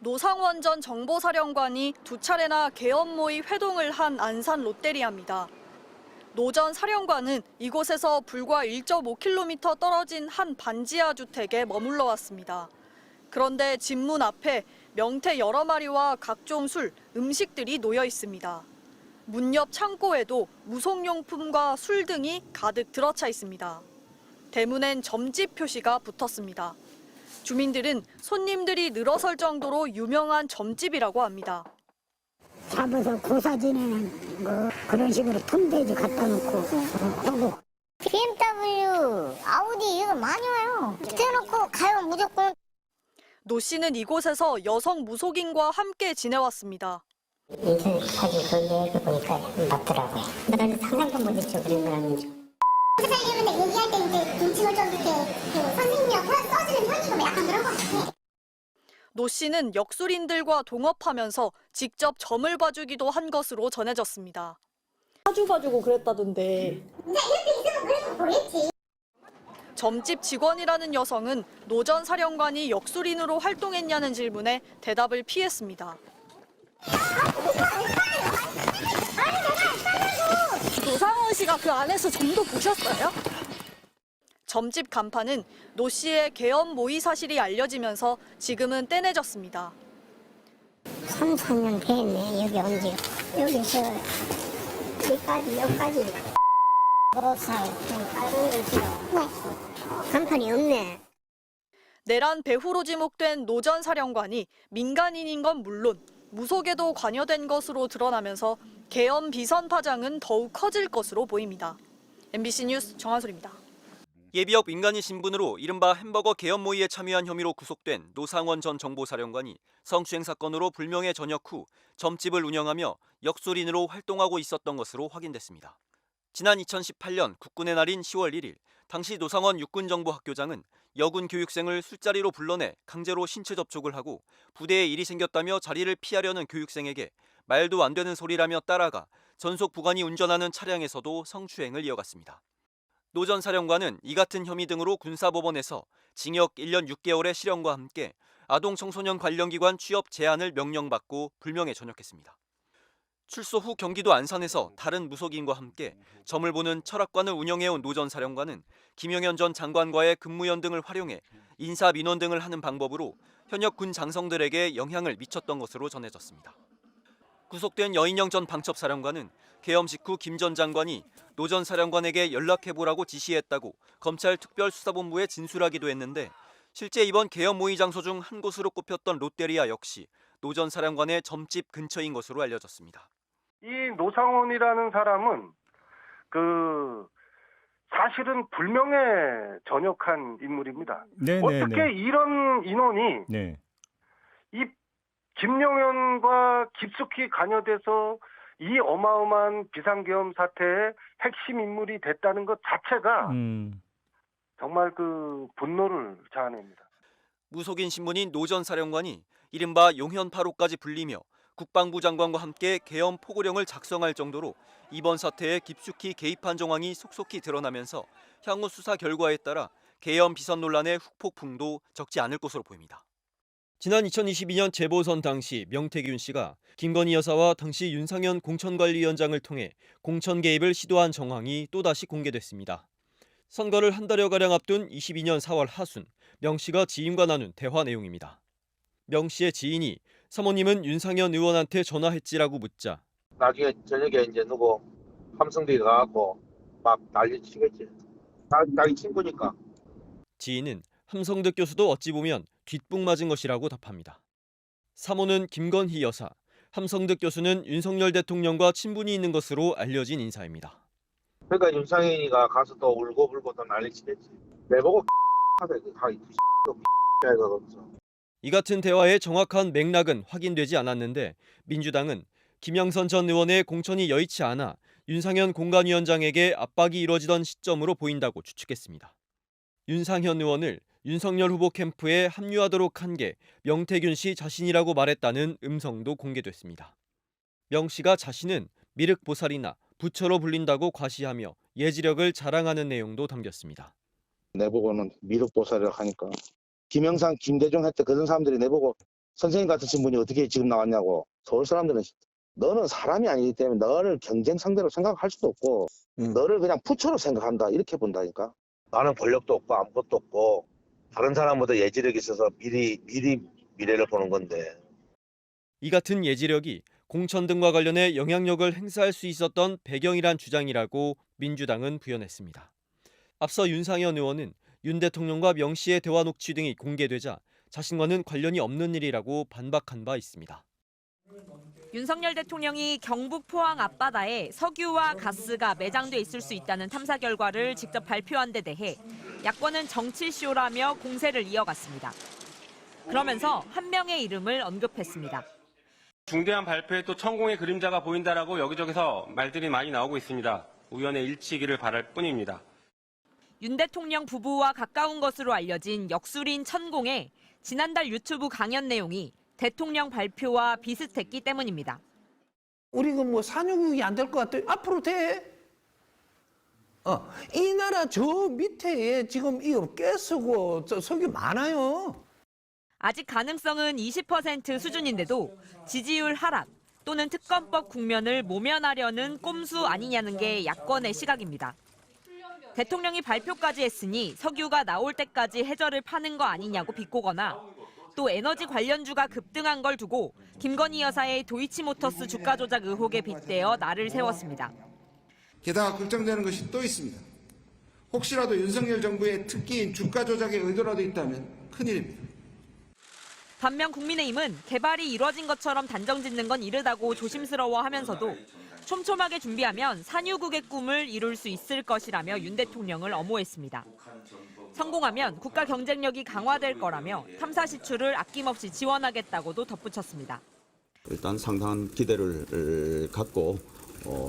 노상원 전 정보사령관이 두 차례나 계엄 모의 회동을 한 안산 롯데리아입니다. 노 전 사령관은 이곳에서 불과 1.5km 떨어진 한 반지하 주택에 머물러 왔습니다. 그런데 집문 앞에 명태 여러 마리와 각종 술, 음식들이 놓여 있습니다. 문 옆 창고에도 무속용품과 술 등이 가득 들어차 있습니다. 대문엔 점집 표시가 붙었습니다. 주민들은 손님들이 늘어설 정도로 유명한 점집이라고 합니다. 잡아서 고사 지내는 뭐 그런 식으로 톰돼지 갖다 놓고 하고. BMW, 아우디 이거 많이 와요. 대놓고 가요 무조건. 노 씨는 이곳에서 여성 무속인과 함께 지내왔습니다. 인터넷 사진 거기에 보니까 맞더라고요. 나는 상상도 못했죠, 그런 거라는 줄. 살려는데 얘기할 때 이제 눈치를 좀 이렇게 선생님이랑 써주는 편이고 약간 그런 것 같아. 노 씨는 역술인들과 동업하면서 직접 점을 봐주기도 한 것으로 전해졌습니다. 사주 봐주고 그랬다던데. 근데 이렇게 있으면 그래도 모르겠지. 점집 직원이라는 여성은 노 전 사령관이 역술인으로 활동했냐는 질문에 대답을 피했습니다. 노상원 씨가 그 안에서 점도 보셨어요? 점집 간판은 노 씨의 계엄 모의 사실이 알려지면서 지금은 떼내졌습니다. 3, 4년 됐네, 여기 온 지. 여기서 여기까지. 보살, 좀 다른 거 있어. 간판이 없네. 내란 배후로 지목된 노 전 사령관이 민간인인 건 물론 무속에도 관여된 것으로 드러나면서 계엄 비선 파장은 더욱 커질 것으로 보입니다. MBC 뉴스 정한솔입니다. 예비역 민간인 신분으로 이른바 햄버거 계엄 모의에 참여한 혐의로 구속된 노상원 전 정보사령관이 성추행 사건으로 불명예 전역 후 점집을 운영하며 역술인으로 활동하고 있었던 것으로 확인됐습니다. 지난 2018년 국군의 날인 10월 1일 당시 노상원 육군정보학교장은 여군 교육생을 술자리로 불러내 강제로 신체 접촉을 하고 부대에 일이 생겼다며 자리를 피하려는 교육생에게 말도 안 되는 소리라며 따라가 전속 부관이 운전하는 차량에서도 성추행을 이어갔습니다. 노 전 사령관은 이 같은 혐의 등으로 군사법원에서 징역 1년 6개월의 실형과 함께 아동청소년 관련 기관 취업 제한을 명령받고 불명예 전역했습니다. 출소 후 경기도 안산에서 다른 무속인과 함께 점을 보는 철학관을 운영해온 노 전 사령관은 김영현 전 장관과의 근무연 등을 활용해 인사 민원 등을 하는 방법으로 현역 군 장성들에게 영향을 미쳤던 것으로 전해졌습니다. 구속된 여인영 전 방첩사령관은 계엄 직후 김 전 장관이 노 전 사령관에게 연락해보라고 지시했다고 검찰 특별수사본부에 진술하기도 했는데 실제 이번 계엄 모의 장소 중 한 곳으로 꼽혔던 롯데리아 역시 노 전 사령관의 점집 근처인 것으로 알려졌습니다. 이 노상원이라는 사람은 사실은 불명예 전역한 인물입니다. 어떻게 이런 인원이 이 김용현과 깊숙이 관여돼서 이 어마어마한 비상계엄 사태의 핵심 인물이 됐다는 것 자체가 정말 분노를 자아냅니다. 무속인 신분인 노 전 사령관이 이른바 용현 8호까지 불리며 국방부 장관과 함께 계엄 포고령을 작성할 정도로 이번 사태에 깊숙이 개입한 정황이 속속히 드러나면서 향후 수사 결과에 따라 계엄 비선 논란의 후폭풍도 적지 않을 것으로 보입니다. 지난 2022년 재보선 당시 명태균 씨가 김건희 여사와 당시 윤상현 공천관리위원장을 통해 공천 개입을 시도한 정황이 또다시 공개됐습니다. 선거를 한 달여가량 앞둔 22년 4월 하순, 명 씨가 지인과 나눈 대화 내용입니다. 명 씨의 지인이 사모님은 윤상현 의원한테 전화했지라고 묻자 나중에 저녁에 이제 누구 함성비가 가고 막 난리 치겠지. 자기 친구니까. 지인은 함성득 교수도 어찌 보면 뒷북 맞은 것이라고 답합니다. 사모는 김건희 여사, 함성득 교수는 윤석열 대통령과 친분이 있는 것으로 알려진 인사입니다. 그러니까 윤상현이가 가서 또 울고 불고 또 난리 치겠지. 내보고 하대 이 같은 대화의 정확한 맥락은 확인되지 않았는데 민주당은 김영선 전 의원의 공천이 여의치 않아 윤상현 공관위원장에게 압박이 이뤄지던 시점으로 보인다고 추측했습니다. 윤상현 의원을 윤석열 후보 캠프에 합류하도록 한 게 명태균 씨 자신이라고 말했다는 음성도 공개됐습니다. 명 씨가 자신은 미륵보살이나 부처로 불린다고 과시하며 예지력을 자랑하는 내용도 담겼습니다. 내보고는 미륵보살이라고 하니까 김영삼, 김대중 했때 그런 사람들이 내보고 선생님 같으신 분이 어떻게 지금 나왔냐고. 서울 사람들은 너는 사람이 아니기 때문에 너를 경쟁 상대로 생각할 수도 없고 너를 그냥 부처로 생각한다 이렇게 본다니까. 나는 권력도 없고 아무것도 없고 다른 사람보다 예지력이 있어서 미리 미래를 보는 건데. 이 같은 예지력이 공천 등과 관련해 영향력을 행사할 수 있었던 배경이란 주장이라고 민주당은 부연했습니다. 앞서 윤상현 의원은 윤 대통령과 명 씨의 대화 녹취 등이 공개되자 자신과는 관련이 없는 일이라고 반박한 바 있습니다. 윤석열 대통령이 경북 포항 앞바다에 석유와 가스가 매장돼 있을 수 있다는 탐사 결과를 직접 발표한 데 대해 야권은 정치쇼라며 공세를 이어갔습니다. 그러면서 한 명의 이름을 언급했습니다. 중대한 발표에 또 천공의 그림자가 보인다라고 여기저기서 말들이 많이 나오고 있습니다. 우연의 일치이기를 바랄 뿐입니다. 윤 대통령 부부와 가까운 것으로 알려진 역술인 천공의 지난달 유튜브 강연 내용이 대통령 발표와 비슷했기 때문입니다. 우리가 뭐 산유국이 안 될 것 같아. 앞으로 돼. 이 나라 저 밑에 지금 이 업계 쓰고 석유 많아요. 아직 가능성은 20% 수준인데도 지지율 하락 또는 특검법 국면을 모면하려는 꼼수 아니냐는 게 야권의 시각입니다. 대통령이 발표까지 했으니 석유가 나올 때까지 해저를 파는 거 아니냐고 비꼬거나 또 에너지 관련주가 급등한 걸 두고 김건희 여사의 도이치모터스 주가 조작 의혹에 빗대어 날을 세웠습니다. 게다가 걱정되는 것이 또 있습니다. 혹시라도 윤석열 정부의 특기인 주가 조작의 의도라도 있다면 큰일입니다. 반면 국민의힘은 개발이 이뤄진 것처럼 단정짓는 건 이르다고 조심스러워하면서도 촘촘하게 준비하면 산유국의 꿈을 이룰 수 있을 것이라며 윤 대통령을 엄호했습니다. 성공하면 국가 경쟁력이 강화될 거라며 탐사 시추를 아낌없이 지원하겠다고도 덧붙였습니다. 일단 상당한 기대를 갖고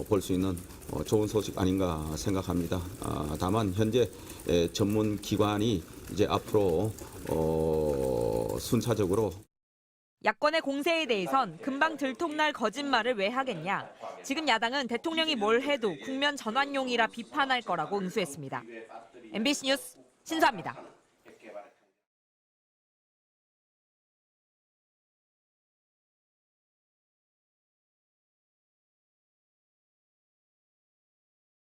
볼 수 있는 좋은 소식 아닌가 생각합니다. 다만 현재 전문 기관이 이제 앞으로 순차적으로 야권의 공세에 대해선 금방 들통날 거짓말을 왜 하겠냐. 지금 야당은 대통령이 뭘 해도 국면 전환용이라 비판할 거라고 응수했습니다. MBC 뉴스 신수아입니다.